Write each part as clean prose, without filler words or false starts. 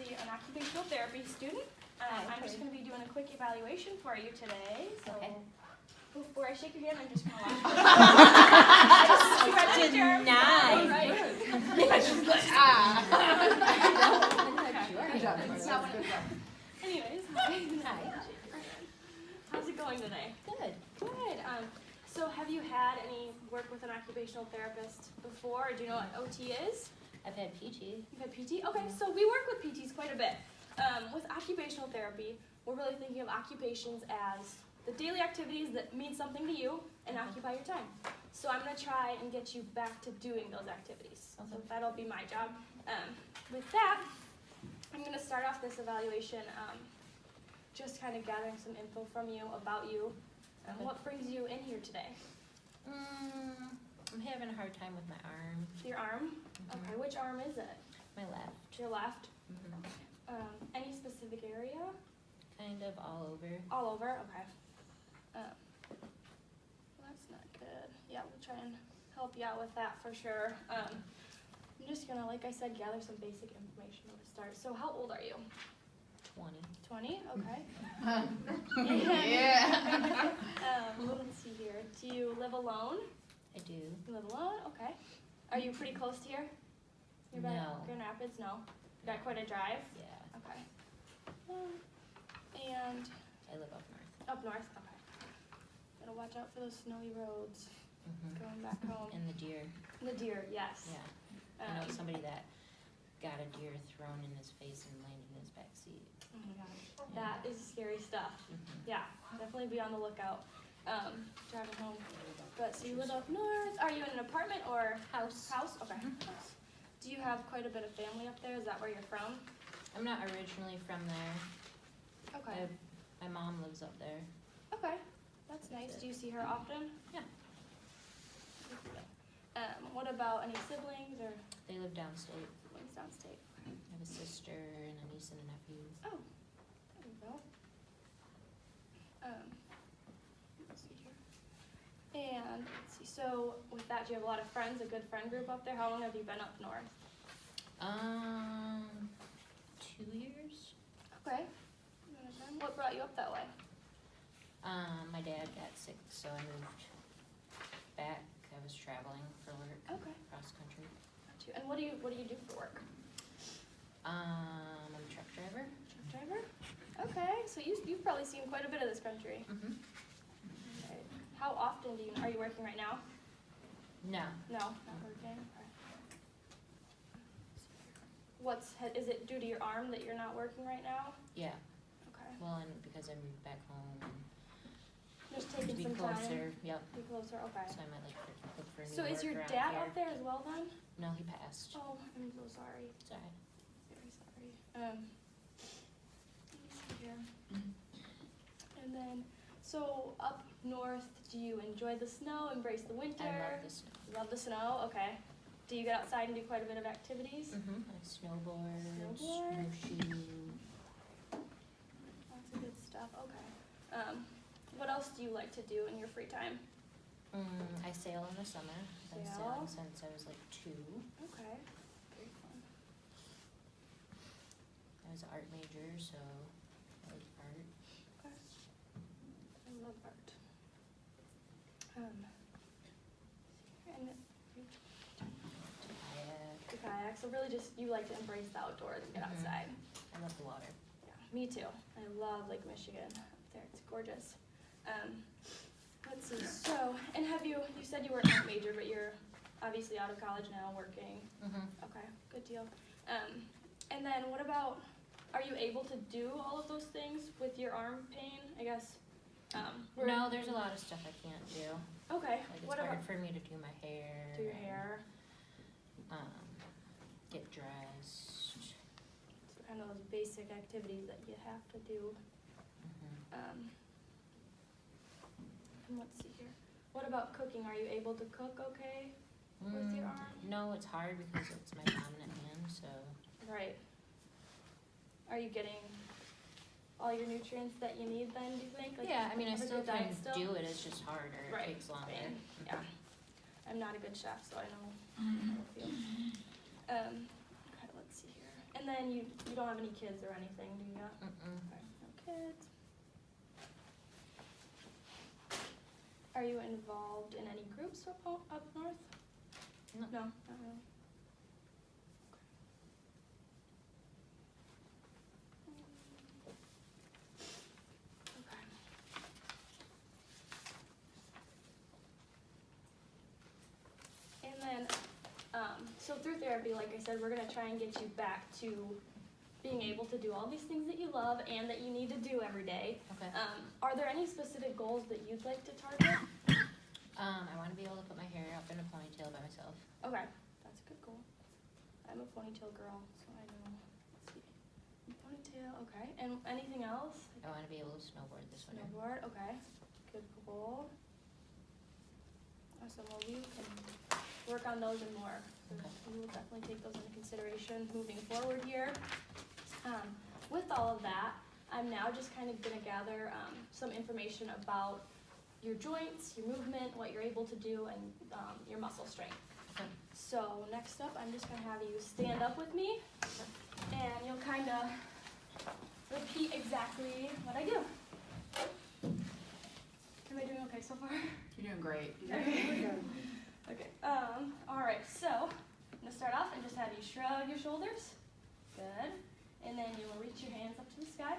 actually an occupational therapy student. I'm just going to be doing a quick evaluation for you today. So before I shake your hand, I'm just going to watch. Anyways, hi. How's it going today? Good. Good. So have you had any work with an occupational therapist before? Or do you know what OT is? I've had PT. You've had PT? Okay, so we work with PTs quite a bit. With occupational therapy, we're really thinking of occupations as the daily activities that mean something to you and occupy your time. So I'm going to try and get you back to doing those activities. So that'll be my job. With that, I'm going to start off this evaluation just kind of gathering some info from you about you. What brings you in here today? I'm having a hard time with my arm. Your arm? Okay, which arm is it? My left. Your left? Any specific area? Kind of all over. All over? Okay. Well, that's not good. Yeah, we'll try and help you out with that for sure. I'm just gonna, like I said, gather some basic information to start. So how old are you? 20. 20? Okay. Yeah. Let's see here. Do you live alone? I do. You live alone? Okay. Are you pretty close to here? You're back No. Grand Rapids? No. You got quite a drive? Yeah. Okay. And I live up north. up north? Okay. Gotta watch out for those snowy roads going back home. And the deer. The deer, yes. Yeah. I know somebody that got a deer thrown in his face and landed in his back seat. Oh my gosh. That is scary stuff. Yeah, definitely be on the lookout. Driving home. But so you live up north. Are you in an apartment or House. house? Okay. House. Do you have quite a bit of family up there? Is that where you're from? I'm not originally from there. Okay. My mom lives up there. Okay. That's nice. Do you see her often? Yeah. What about any siblings or They live downstate. siblings downstate? I have a sister and a niece and a nephew. Oh, there we go. Let's see here. And let's see. So with that, do you have a lot of friends? A good friend group up there? How long have you been up north? 2 years. Okay. What brought you up that way? My dad got sick, so I moved back. I was traveling for work. Okay. Cross country. Got you. And what do you do for work? I'm a truck driver. Truck driver? Okay. So you've probably seen quite a bit of this country. Okay. How often are you working right now? No. No, not working. Okay. Is it due to your arm that you're not working right now? Yeah. Okay. Well, and because I moved back home and Just to taking be some closer. time. Yep. Be closer. Okay. So I might look for new So is work your around dad here. up there as well then? No, he passed. Oh, I'm so sorry. Sorry. Very sorry. Let me see here. And then, so up north, do you enjoy the snow, embrace the winter? I love the snow. You love the snow? Okay. Do you get outside and do quite a bit of activities? Like snowboard, Snowboard. snowshoe. Lots of good stuff. Okay. What else do you like to do in your free time? I sail in the summer. I've been Sail? sailing since I was like 2. Okay. Very fun. I was an art major, so I like art. Okay. I love art. And Kayak. the kayak. So really just, you like to embrace the outdoors and get outside. I love the water. Yeah, me too. I love Lake Michigan up there. It's gorgeous. Let's see. So, and you said you were an art major, but you're obviously out of college now working. Okay, good deal. And then what about, are you able to do all of those things with your arm pain? I guess. No, there's a lot of stuff I can't do. Okay. Like it's What hard about for me to do my hair. do your hair? Get dressed. So kind of those basic activities that you have to do. And let's see here. What about cooking? Are you able to cook okay with your arm? No, it's hard because it's my dominant hand, so. Right. Are you getting all your nutrients that you need then, do you think? Like, Yeah, I mean, I have a still good diet can do it, it's just harder, Right. it takes longer. Yeah. I'm not a good chef, so I know how it feels. Okay, let's see here. And then you don't have any kids or anything, do you? Mm-mm. Okay, no kids. Are you involved in any groups up north? No. No, not really. Okay. And then, so through therapy, like I said, we're gonna try and get you back to being able to do all these things that you love and that you need to do every day. Okay. Are there any specific goals that you'd like to target? I want to be able to put my hair up in a ponytail by myself. Okay, that's a good goal. I'm a ponytail girl, so I know. Let's see. Ponytail, okay. And anything else? I want to be able to snowboard this winter. Snowboard, okay. Good goal. Awesome. Well, you can work on those and more. So Okay. we will definitely take those into consideration moving forward here. With all of that, I'm now just kind of going to gather some information about your joints, your movement, what you're able to do, and your muscle strength. Okay. So next up, I'm just going to have you stand up with me, and you'll kind of repeat exactly what I do. Am I doing okay so far? You're doing great. Okay. All right. So I'm gonna start off and just have you shrug your shoulders. Good. And then you will reach your hands up to the sky.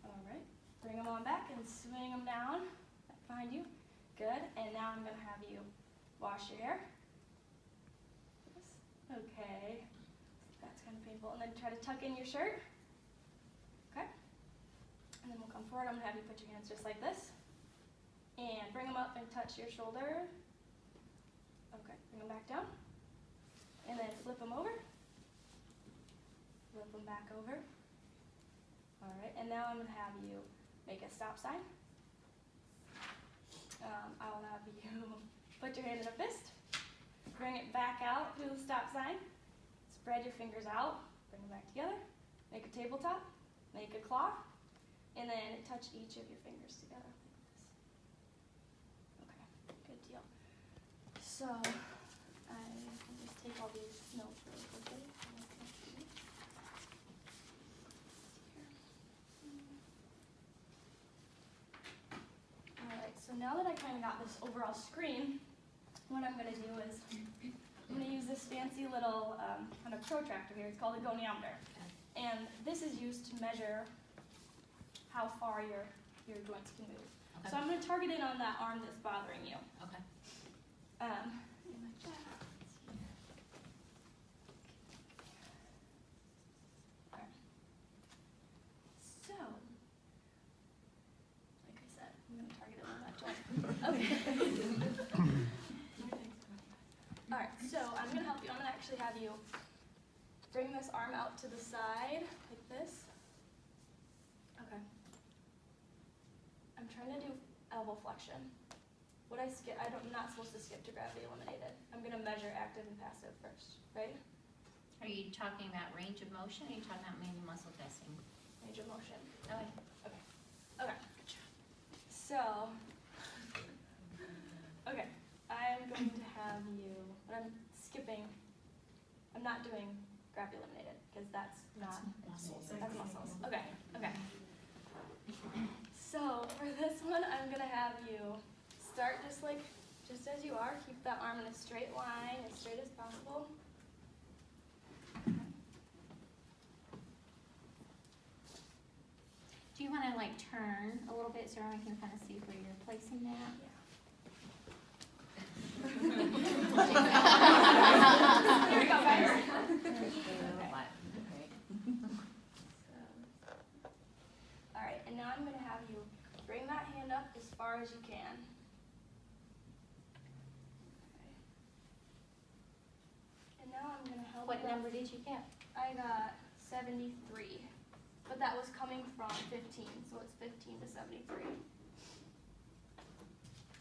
All right. Bring them on back and swing them down behind you. Good. And now I'm gonna have you wash your hair. Okay. That's kind of painful. And then try to tuck in your shirt. Okay. And then we'll come forward. I'm gonna have you put your hands just like this. And bring them up and touch your shoulder. Okay, bring them back down. And then flip them over. Flip them back over. All right, and now I'm going to have you make a stop sign. I'll have you put your hand in a fist. Bring it back out to the stop sign. Spread your fingers out. Bring them back together. Make a tabletop. Make a claw. And then touch each of your fingers together. Good deal. So, I can just take all these notes really quickly. Alright, so now that I kind of got this overall screen, what I'm going to do is I'm going to use this fancy little kind of protractor here. It's called a goniometer. And this is used to measure how far your joints can move. Okay. So I'm going to target in on that arm that's bothering you. Okay. Okay. So, like I said, I'm going to target it on that joint. Okay. All right, so I'm going to help you. I'm going to actually have you bring this arm out to the side like this. Okay. I'm trying to do elbow flexion. I'm not supposed to skip to gravity eliminated. I'm going to measure active and passive first, right? Are you talking about range of motion, or are you talking about manual muscle testing? Range of motion. Okay. Okay. So, okay, I'm going to have you, but I'm skipping, I'm not doing gravity eliminated, because that's not, muscles. that's muscles. Okay. So, for this one, I'm going to have you start just as you are. Keep that arm in a straight line, as straight as possible. Do you want to like turn a little bit so everyone can kind of see where you're placing that? Here we go, guys. All right, and now I'm going to have you bring that hand up as far as you can. Okay. And now I'm going to help What you. number did you get? I got 73, but that was coming from 15, so it's 15 to 73.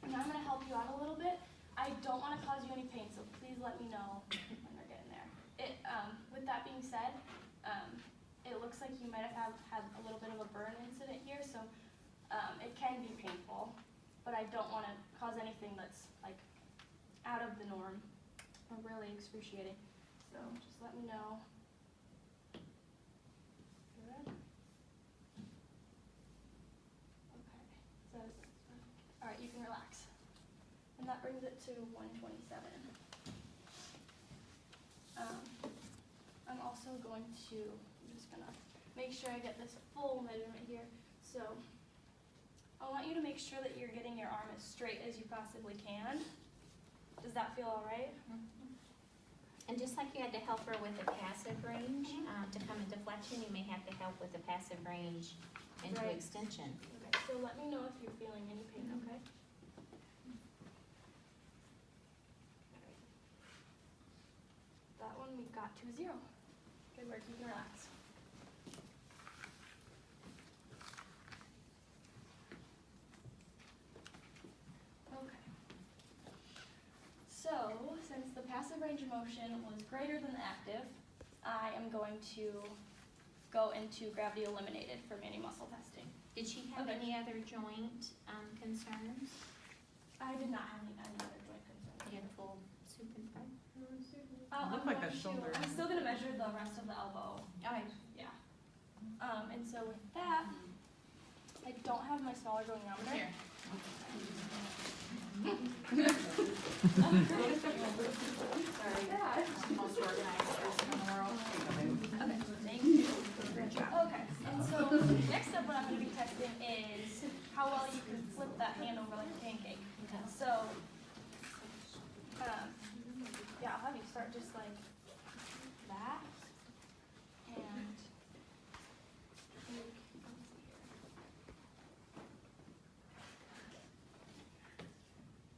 And I'm going to help you out a little bit. I don't want to cause you any pain, so please let me know when they're getting there. With that being said, it looks like you might have had a little bit of a burn incident here, so it can be painful, but I don't want to cause anything that's like out of the norm or really excruciating. So just let me know move it to 127. I'm also going to, I'm just gonna make sure I get this full measurement here. So I want you to make sure that you're getting your arm as straight as you possibly can. Does that feel all right? And just like you had to help her with the passive range, to come into flexion, you may have to help with the passive range into Right. extension. Okay, so let me know if you're feeling any pain, okay? That one we got to 0. Good work, you can relax. Okay. So, since the passive range of motion was greater than the active, I am going to go into gravity eliminated for mini muscle testing. Did she have Okay. any other joint concerns? I did not have any other joint concerns. You had full supine? Looked like that shoulder. I'm still gonna measure the rest of the elbow. Okay. Yeah. And so with that, I don't have my smaller goniometer. Here. Sorry, Yeah. most organized person in the world. Okay, thank you. Okay, and so next up what I'm gonna be testing is how well you can flip that hand over like a pancake. So, yeah, I'll have you start just like that, and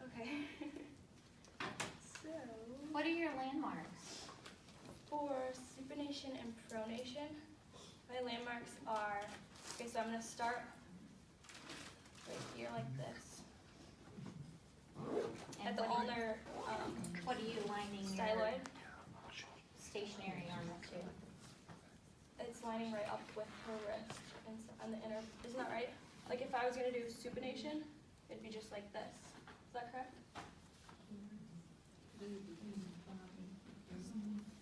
okay. So What are your landmarks? for supination and pronation, my landmarks are, okay, so I'm gonna start right here like this. And At the what are- ulnar What are you lining your styloid, stationary arm up to? it's lining right up with her wrist and on the inner, isn't that right? Like if I was gonna do supination, it'd be just like this. Is that correct?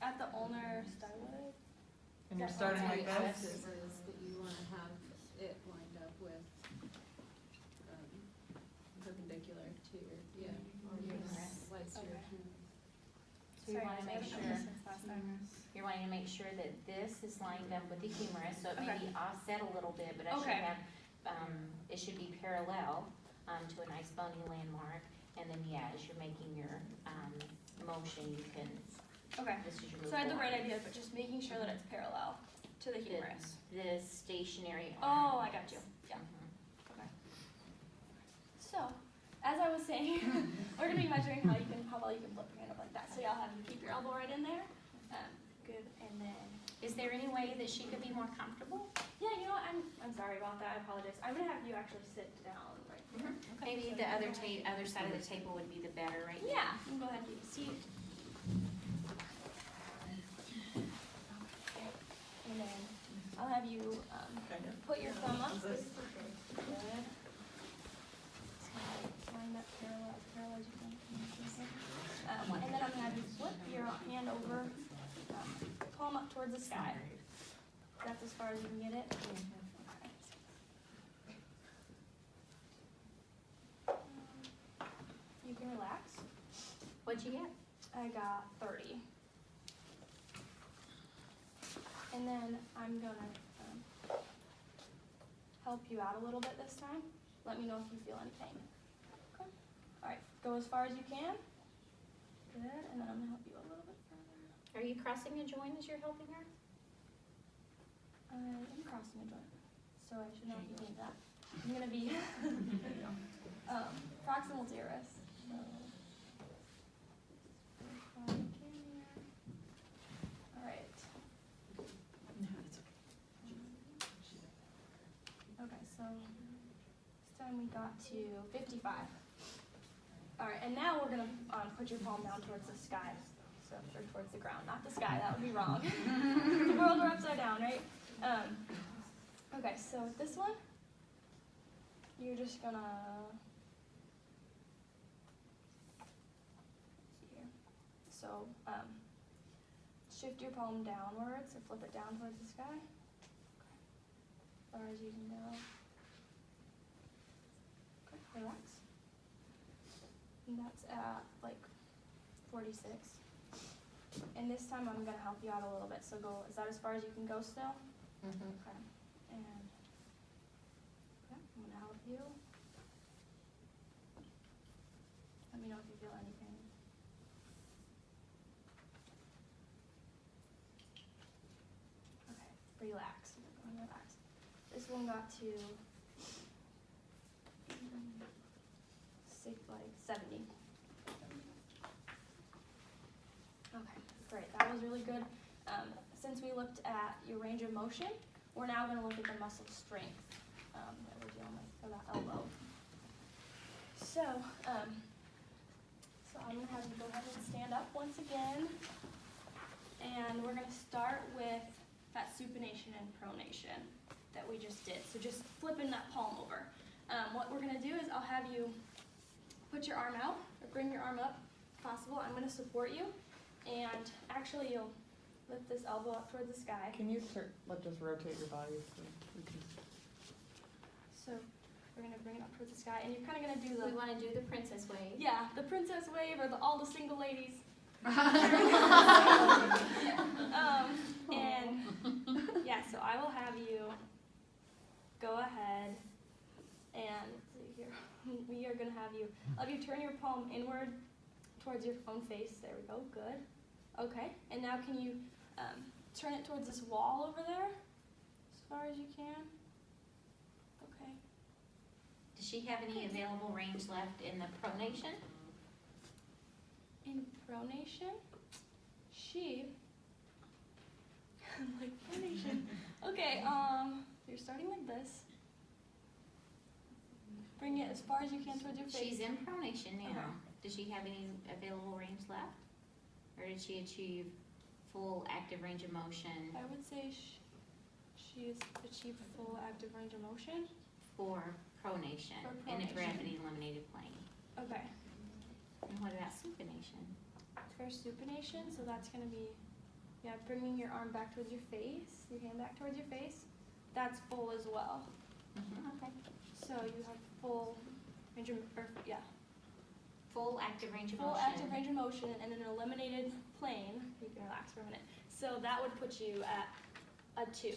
At the ulnar styloid? And you're Yeah. starting like Yes. this? Is that you want to have it lined up with perpendicular to your, or your Humerus. slice your Okay. humerus. So you Sorry, wanna guys, I make haven't done sure, this since last time. you're wanting to make sure that this is lined up with the humerus, so it may Okay. be offset a little bit, but it should Okay. have, it should be parallel, to a nice bony landmark. And then, yeah, as you're making your, motion, you can, Okay, this is your move so I had the right forward. idea, but just making sure that it's parallel to the humerus. The stationary Oh, arm. I got you. Yeah. Mhm. Okay. So, as I was saying, we're gonna be measuring how well you can flip your hand up like that. So y'all have you keep your elbow right in there. Good, and then Is there any way that she could be more comfortable? yeah, you know what? I'm sorry about that. I apologize. I'm gonna have you actually sit down right here. Maybe So the you other go ahead. other side of the table would be the better right now. Yeah, you can go ahead and take a seat. And then I'll have you Kind of. put your thumb up. Is this- Good. Line that parallel as you can. And then I'm gonna have you flip your hand over, palm up towards the sky. That's as far as you can get it. You can relax. What'd you get? I got 30. And then I'm gonna help you out a little bit this time. Let me know if you feel any pain. Okay. All right, go as far as you can. Good, and then I'm gonna help you a little bit further. Are you crossing a joint as you're helping her? I'm crossing a joint, so I should know if you need that. I'm gonna be proximal teres. So, all right. Okay, so this time we got to 55. All right, and now we're gonna put your palm down towards the sky, so or towards the ground, not the sky. That would be wrong. The world we're upside down, right? Okay, so with this one, you're just gonna let's see here. So shift your palm downwards or flip it down towards the sky. As far as you can go. Okay, relax. And that's at like 46. And this time I'm gonna help you out a little bit. So go, is that as far as you can go still? Mm-hmm. Okay. And okay, I'm gonna help you. Let me know if you feel anything. Okay, relax. You're going to relax. This one got to like 70. Okay, great. That was really good. Since we looked at your range of motion, we're now going to look at the muscle strength that we're dealing with for that elbow. So I'm going to have you go ahead and stand up once again. And we're going to start with that supination and pronation that we just did. So just flipping that palm over. What we're going to do is I'll have you put your arm out, or bring your arm up if possible. I'm going to support you. And actually you'll lift this elbow up towards the sky. Can you just rotate your body so we can? So we're going to bring it up towards the sky. And you're kind of going to do the... We wanna do the princess wave. Yeah, the princess wave or all the single ladies. And yeah, so I will have you go ahead and let's see here. We are gonna have you turn your palm inward towards your own face. There we go. Good. Okay. And now can you turn it towards this wall over there as far as you can? Okay. Does she have any available range left in the pronation? In pronation, I'm like, pronation. Okay, you're starting like this. Bring it as far as you can towards your face. She's in pronation now. Okay. Does she have any available range left? Or did she achieve full active range of motion I would say she's achieved full active range of motion. for pronation For in a pronation. gravity eliminated plane? Okay. And what about supination? For supination, so that's going to be, yeah, bringing your arm back towards your face, your hand back towards your face. That's full as well. Okay. So you have full range of, Full active range of full motion. active range of motion and an eliminated plane. You can relax for a minute. So that would put you at a 2.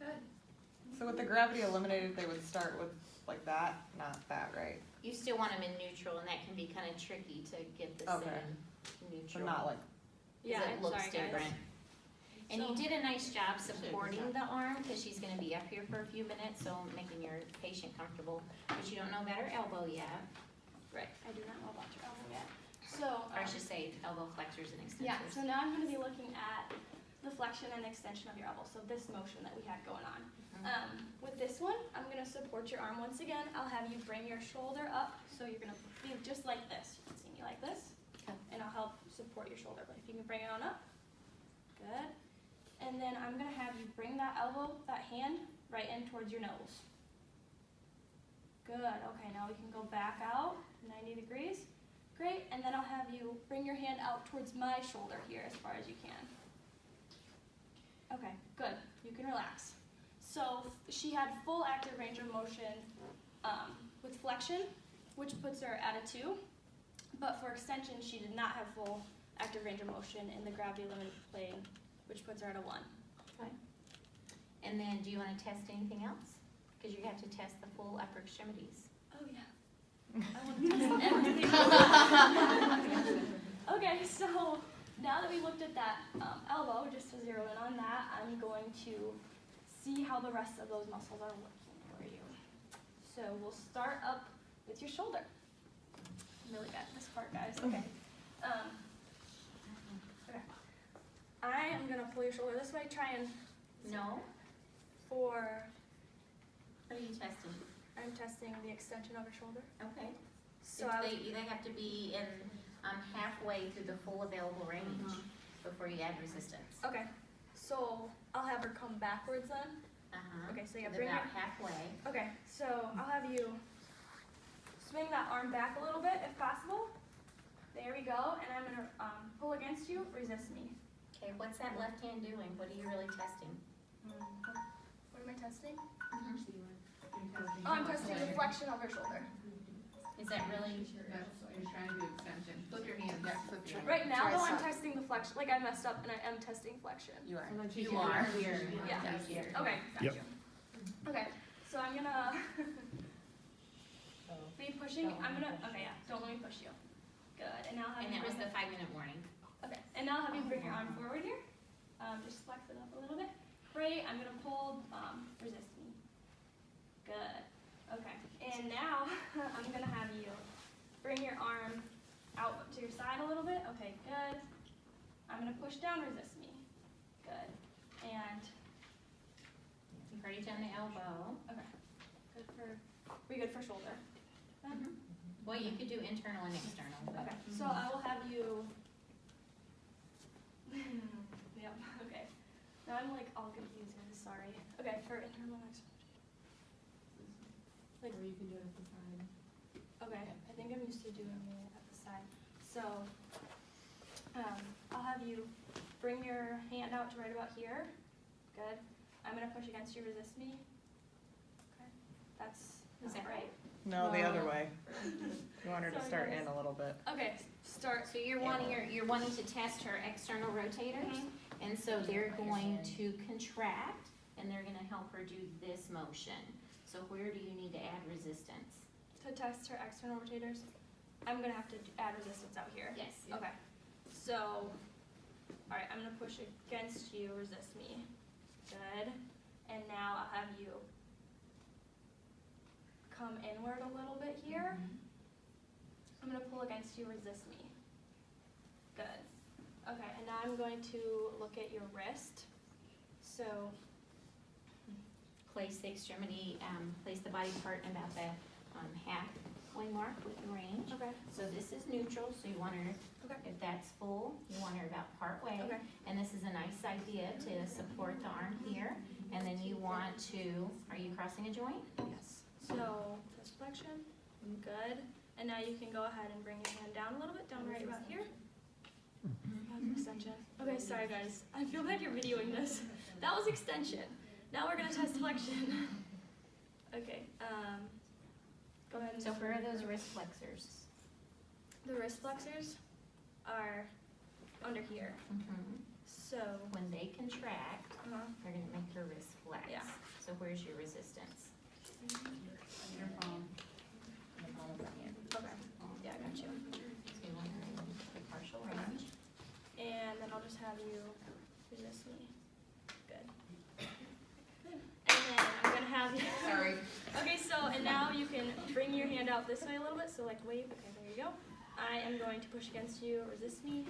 Good. So with the gravity eliminated, they would start with like that, not that, right? You still want them in neutral, and that can be kind of tricky to get this Okay. in So neutral. not like, Yeah, Because it I'm looks sorry, guys. different. And you So- did a nice job supporting the arm, because she's gonna be up here for a few minutes, so making your patient comfortable. But you don't know about her elbow yet, Right, I do not know about your elbow yet. So, or I should say elbow flexors and extensors. yeah, so now I'm going to be looking at the flexion and extension of your elbow, so this motion that we had going on. Mhm. With this one, I'm going to support your arm once again. I'll have you bring your shoulder up, so you're going to be just like this. You can see me like this, Okay. and I'll help support your shoulder. But if you can bring it on up, good. And then I'm going to have you bring that elbow, that hand, right in towards your nose. Good, okay, now we can go back out, 90 degrees. Great, and then I'll have you bring your hand out towards my shoulder here as far as you can. Okay, good, you can relax. So she had full active range of motion with flexion, which puts her at a 2. But for extension, she did not have full active range of motion in the gravity limited plane, which puts her at a 1. And then, do you wanna test anything else? Because you have to test the full upper extremities. Oh yeah. I want to test everything. Okay, so now that we looked at that elbow, just to zero in on that, I'm going to see how the rest of those muscles are working for you. So we'll start up with your shoulder. I'm really bad at this part, guys. Okay. Okay. I am gonna pull your shoulder this way. Try and No? for. What are you testing? I'm testing the extension of your shoulder. Okay. So I was, They have to be in, halfway through the full available range before you add resistance. okay. So I'll have her come backwards then. Okay, so yeah, With bring your. about halfway. Okay, so I'll have you swing that arm back a little bit if possible. There we go, and I'm gonna pull against you. Resist me. Okay, what's that left hand doing? What are you really testing? What am I testing? Oh, I'm testing the flexion of her shoulder. Is that really, You're trying to do extension. Flip your hands. Yeah, flip your Right now, Try though, I'm some. testing the flexion. Like I messed up, and I am testing flexion. You are. You are. Yeah. Yes. Okay. Yep. Gotcha. Okay. So I'm gonna be pushing. I'm gonna. Okay. Yeah. Don't let me push you. Good. And now I'll have And you that was bring the 5-minute warning. Okay. And now I'll have you bring your arm forward here. Just flex it up a little bit. Great. I'm gonna pull. Resist me. Good. Okay. And now I'm gonna have you bring your arm out to your side a little bit. Okay. Good. I'm gonna push down. Resist me. Good. And Encourage on the elbow. okay. Good for. We good for shoulder. Well, you could do internal and external. but- Okay. So I will have you. Yep. Okay. Now I'm like all confused, guys. Sorry. Okay. For internal and external. Or you can do it at the side. Okay, I think I'm used to doing it at the side. So, I'll have you bring your hand out to right about here. Good. I'm gonna push against you, resist me. Okay. Is that right? No, the other way. You want her to Sorry, start guys. in a little bit. Okay, start. So you're wanting to test her external rotators, and so they're going to contract, and they're gonna help her do this motion. So where do you need to add resistance? To test her external rotators, I'm gonna have to add resistance out here. Yes. Okay. So, alright, I'm gonna push against you, resist me. Good. And now I'll have you come inward a little bit here. I'm gonna pull against you, resist me. Good. Okay, and now I'm going to look at your wrist. So, Place the extremity, place the body part about the halfway mark with the range. okay, So this is neutral, so you want her, okay, if that's full, you want her about part way. okay. And this is a nice idea to support the arm here. And then you want to, are you crossing a joint? Yes. So, chest flexion, good. And now you can go ahead and bring your hand down a little bit, down right about here. Extension. Okay, sorry guys. I feel like you're videoing this. That was extension. Now we're gonna test flexion. Okay, go ahead and. So where are those wrist flexors? The wrist flexors are under here. So, When they contract, they're gonna make your wrist flex. Yeah. So where's your resistance? Your phone. The palm of your hand. okay, yeah, I got you. So you want her in the partial range. And then I'll just have you resist me. Good. And then I'm gonna have you. Sorry. Okay, so, and now you can bring your hand out this way a little bit, so like wave, okay, there you go. I am going to push against you, resist me.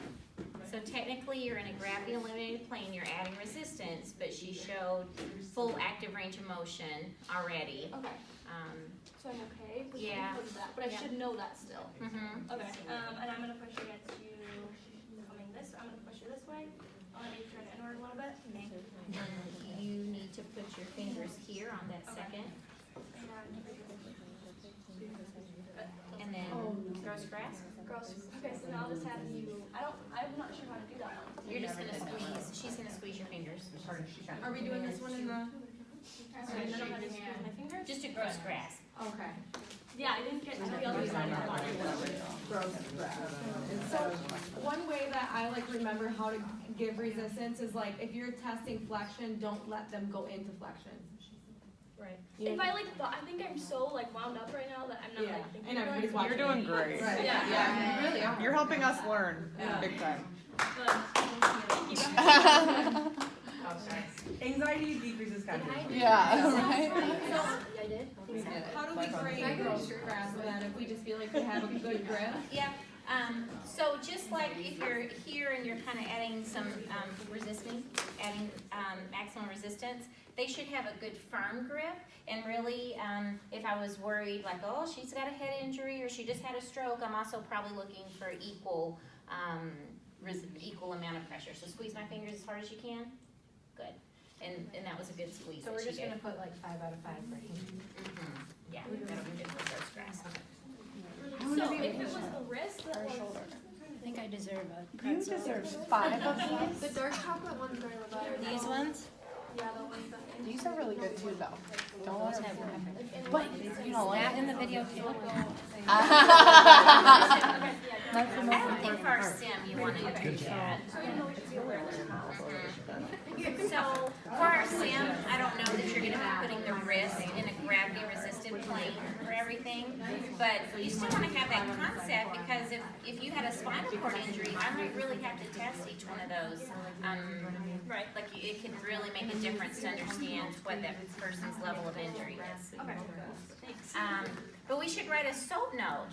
So technically, you're in a gravity eliminated plane, you're adding resistance, but she showed full active range of motion already. Okay, Um, so I'm okay with Yeah. that, but I Yeah. should know that still. mhm. Okay, and I'm gonna push against you coming this, I'm gonna push you this way. I'll let you turn inward a little bit. You need to put your fingers here on that second, and then gross grasp. Gross. Okay, so now I'll just have you, I'm not sure how to do that one. You're just gonna squeeze, she's gonna squeeze your fingers. Are we doing this one in the? I don't know how to squeeze my fingers. Just a gross grasp. Okay. Yeah, I didn't get to the other side. So one way that I like remember how to give resistance is like if you're testing flexion, don't let them go into flexion. Right. You If know? I like thought, I think I'm so like wound up right now that I'm not Yeah, like thinking. and about everybody's it. watching. You're doing great. Right. Yeah. You really are. You're helping us learn, Yeah. big time. But thank you guys. Anxiety decreases cognition. Yeah, right. I did. How do we grade gross grasp then if we just feel like we have a good grip? Yeah, so just like if you're here and you're kind of adding some resistance, adding maximum resistance, they should have a good firm grip. And really, if I was worried like, oh, she's got a head injury or she just had a stroke, I'm also probably looking for equal amount of pressure. So squeeze my fingers as hard as you can. Good. And that was a good squeeze. So that we're she just gave. gonna put like 5 out of 5 for him. Yeah, that'll be good for gross grasp. So if it was the wrist that was. I think I deserve a You deserve 5 of these. The dark chocolate ones are the better. These ones? Yeah, the ones that. These are really good too, though. Don't Those let have them. But You don't like that in the video too. I don't think for our sim you wanna do that. So, for our sim, I don't know that you're gonna be putting the wrist in a gravity resistant plane for everything, but you still wanna have that concept, because if you had a spinal cord injury, I might really have to test each one of those. Right. Like, it could really make a difference to understand what that person's level of injury is. Okay. Thanks. But we should write a SOAP note